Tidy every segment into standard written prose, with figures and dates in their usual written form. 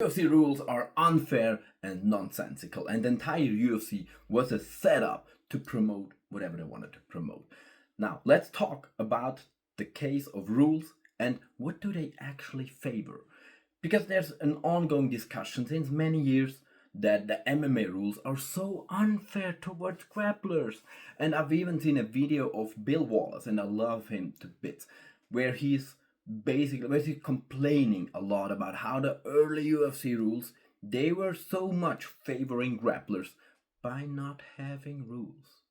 UFC rules are unfair and nonsensical, and the entire UFC was a setup to promote whatever they wanted to promote. Now, let's talk about the case of rules and what do they actually favor. Because there's an ongoing discussion since many years that the MMA rules are so unfair towards grapplers. And I've even seen a video of Bill Wallace, and I love him to bits, where he's basically complaining a lot about how the early UFC rules, they were so much favoring grapplers by not having rules.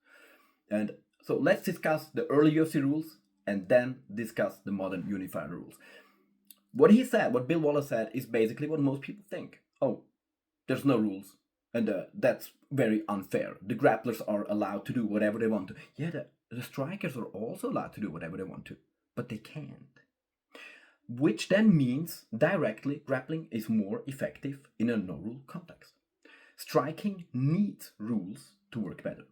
And so let's discuss the early UFC rules and then discuss the modern unified rules. What he said, what Bill Wallace said, is basically what most people think. Oh, there's no rules, and that's very unfair. The grapplers are allowed to do whatever they want to. Yeah, the strikers are also allowed to do whatever they want to, but they can't. Which then means directly grappling is more effective in a no-rule context. Striking needs rules to work better.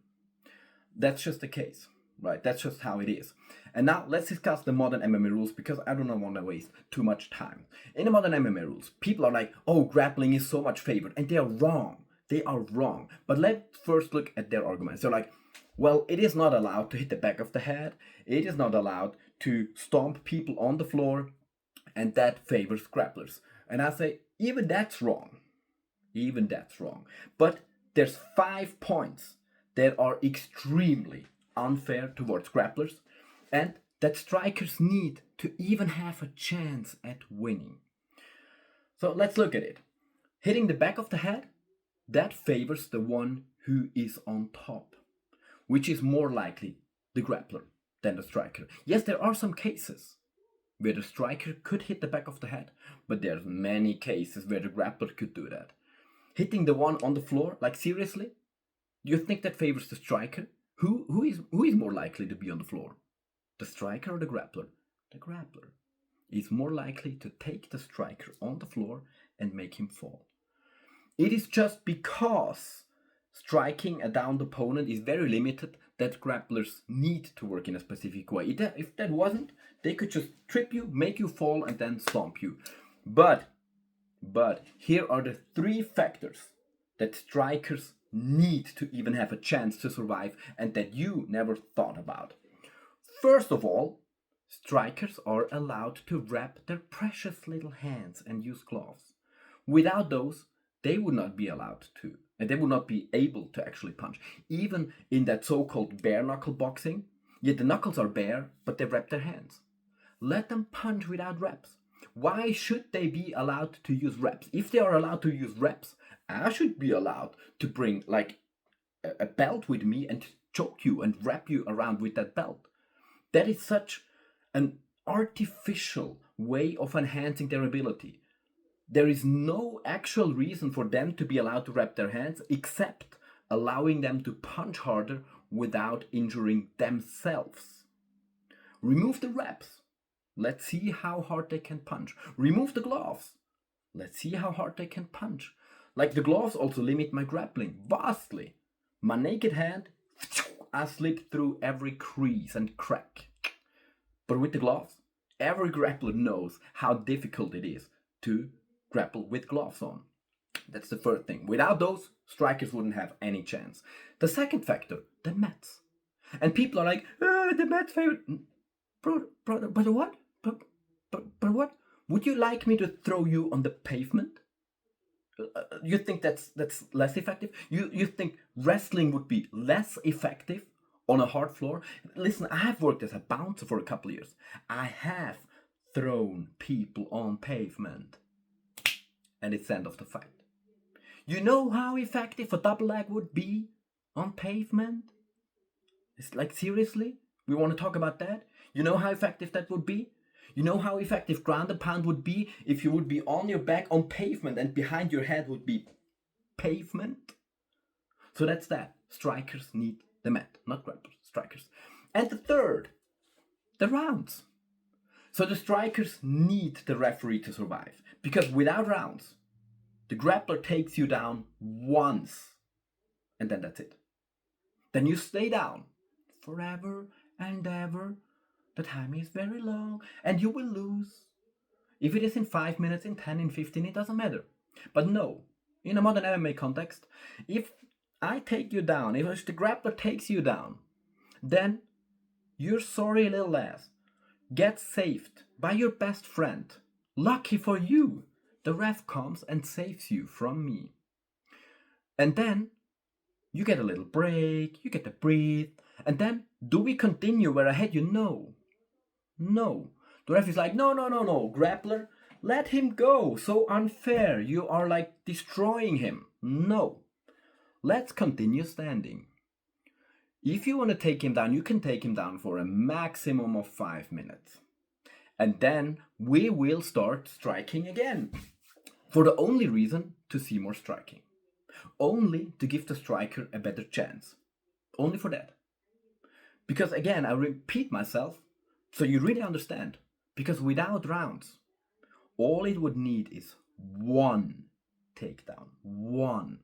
That's just the case, right? That's just how it is. And now let's discuss the modern MMA rules because I do not want to waste too much time. In the modern MMA rules, people are like, oh, grappling is so much favored, and they are wrong. They are wrong. But let's first look at their arguments. They're like, well, it is not allowed to hit the back of the head. It is not allowed to stomp people on the floor, and that favors grapplers. And I say, even that's wrong. Even that's wrong. But there's 5 points that are extremely unfair towards grapplers and that strikers need to even have a chance at winning. So let's look at it. Hitting the back of the head, that favors the one who is on top, which is more likely the grappler than the striker. Yes, there are some cases where the striker could hit the back of the head, but there's many cases where the grappler could do that. Hitting the one on the floor, like seriously? Do you think that favors the striker? Who is more likely to be on the floor? The striker or the grappler? The grappler is more likely to take the striker on the floor and make him fall. It is just because striking a downed opponent is very limited that grapplers need to work in a specific way. If that wasn't, they could just trip you, make you fall, and then stomp you. But here are the 3 factors that strikers need to even have a chance to survive and that you never thought about. First of all, strikers are allowed to wrap their precious little hands and use gloves. Without those, they would not be allowed to, and they would not be able to actually punch. Even in that so-called bare knuckle boxing, yet the knuckles are bare, but they wrap their hands. Let them punch without reps. Why should they be allowed to use reps? If they are allowed to use reps, I should be allowed to bring like a belt with me and choke you and wrap you around with that belt. That is such an artificial way of enhancing their ability. There is no actual reason for them to be allowed to wrap their hands except allowing them to punch harder without injuring themselves. Remove the reps. Let's see how hard they can punch. Remove the gloves. Let's see how hard they can punch. Like the gloves also limit my grappling vastly. My naked hand, I slip through every crease and crack. But with the gloves, every grappler knows how difficult it is to grapple with gloves on. That's the first thing. Without those, strikers wouldn't have any chance. The second factor, the mats. And people are like, the mats favorite. Brother, but what? But what? Would you like me to throw you on the pavement? You think that's less effective? You think wrestling would be less effective on a hard floor? Listen, I have worked as a bouncer for a couple of years. I have thrown people on pavement. And it's the end of the fight. You know how effective a double leg would be on pavement? It's like, seriously? We want to talk about that? You know how effective that would be? You know how effective ground and pound would be if you would be on your back on pavement and behind your head would be pavement? So that's that. Strikers need the mat, not grapplers, strikers. And the third, the rounds. So the strikers need the referee to survive because without rounds, the grappler takes you down once and then that's it. Then you stay down forever and ever. The time is very long and you will lose. If it is in 5 minutes, in 10, in 15, it doesn't matter. But no, in a modern MMA context, if I take you down, if the grappler takes you down, then your sorry little ass gets saved by your best friend. Lucky for you, the ref comes and saves you from me. And then you get a little break, you get to breathe, and then do we continue where I had you? No. No. The ref is like, no, grappler, let him go. So unfair. You are like destroying him. No. Let's continue standing. If you want to take him down, you can take him down for a maximum of 5 minutes. And then we will start striking again. For the only reason to see more striking. Only to give the striker a better chance. Only for that. Because again, I repeat myself, so you really understand. Because without rounds, all it would need is one takedown. One.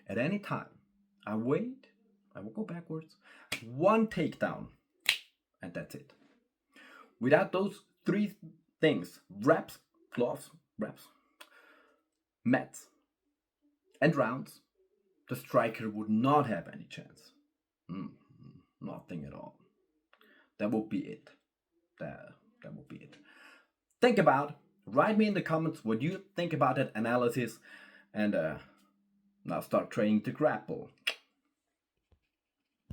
At any time, I wait, I will go backwards, one takedown, and that's it. Without those three things, reps, gloves, mats, and rounds, the striker would not have any chance. Nothing at all. That would be it. That would be it. Think about, write me in the comments what you think about that analysis, and now start training to grapple.